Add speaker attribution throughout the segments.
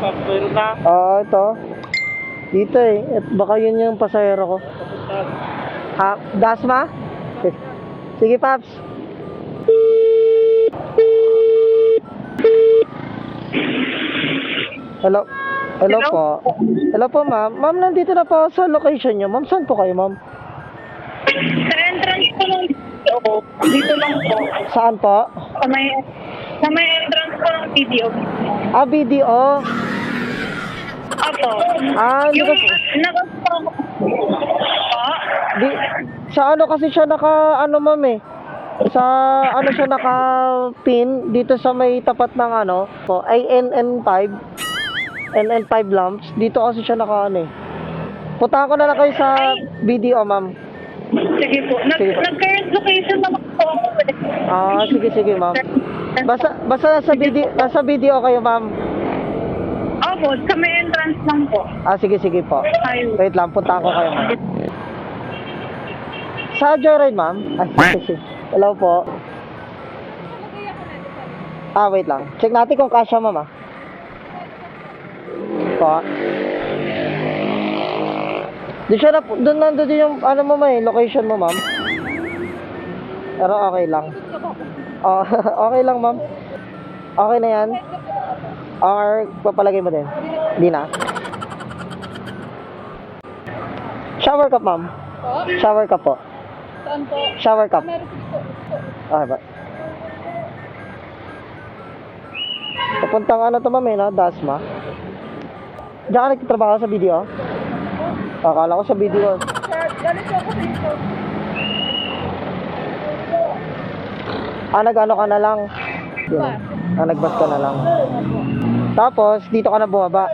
Speaker 1: Papapero na.
Speaker 2: Oo, ito. Dito eh. At baka yun yung pasahero ko. Ha? Dasma? Sige, Paps. Hello? Hello po. Hello po, ma'am. Ma'am, nandito na po sa location nyo. Ma'am, saan po kayo, ma'am?
Speaker 3: Sa entrance ko lang dito. Dito lang po.
Speaker 2: Saan po?
Speaker 3: Sa may entrance ko ng video.
Speaker 2: Ah, BDO.
Speaker 3: Apo.
Speaker 2: Ah, hindi
Speaker 3: Yung
Speaker 2: ko... Di, sa ano kasi siya ano, ma'am eh. Sa ano siya naka-pin dito sa may tapat ng ano po, ay NN5 lamps. Dito kasi siya ano eh. Puntahan ko na lang kayo sa BDO, ma'am.
Speaker 3: Sige po.
Speaker 2: Sige po.
Speaker 3: Nag-current location naman po ako.
Speaker 2: Ah, sige, ma'am. Basta nasa BDO kayo, ma'am.
Speaker 3: Opo, sa may entrance lang po.
Speaker 2: Ah, sige po.
Speaker 3: Ayun.
Speaker 2: Wait lang, puntahan ko kayo, ma'am. Sa Joyride, ma'am? Ay, sige. Hello po. Ah, wait lang. Check natin kung kasya, ma'am, ah. Po. Doon nandun yung, ano mo, may location mo, ma'am. Pero okay lang. Oh, okay lang, ma'am. Okay na yan. Or, papalagay mo din. Hindi na. Shower cup, ma'am. Shower cup po.
Speaker 3: Saan po?
Speaker 2: Shower cup. Okay ba? Papuntang ano to, ma'am, eh, no? Dasma. Diyan ka nagtatrabaho sa video? Akala ko sa video.
Speaker 3: Ganito ako dito.
Speaker 2: Ah, nag-ano ka na lang? Yun. Ah, nagbas ka na lang. Tapos, dito ka na bumaba.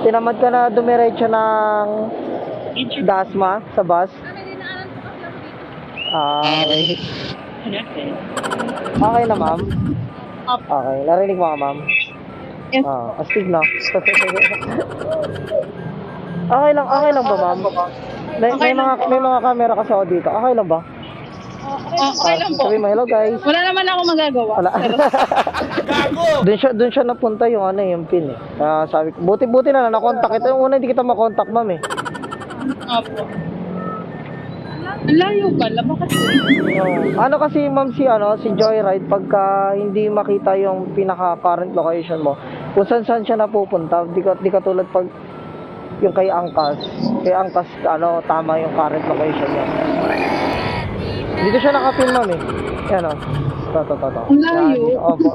Speaker 2: Tinamad ka na dumiretso ng Dasma sa bus. Ah, okay. Okay na, ma'am? Okay, narinig mo ka, ma'am?
Speaker 3: Yes.
Speaker 2: Ah, astig na. Okay lang ba, ma'am? May mga camera kasi ako dito. Okay lang ba?
Speaker 3: Okay lang po.
Speaker 2: Sabi mo, hello guys.
Speaker 3: Wala naman ako magagawa.
Speaker 2: Wala. Doon siya napunta yung ano, yung pin eh. Sabi ko, buti na nakontak kita. Yung una hindi kita makontak, ma'am eh.
Speaker 3: Opo. Ang layo pala. Bakit?
Speaker 2: Ano kasi, ma'am, si Joyride, pagka hindi makita yung pinaka current location mo, kung saan siya napupunta, di ka tulad pag yung kay Angkas, ano, tama yung current location niya. Dito siya nakapin, ma'am eh. Yan o. To.
Speaker 3: Ang layo.
Speaker 2: Yan, opo.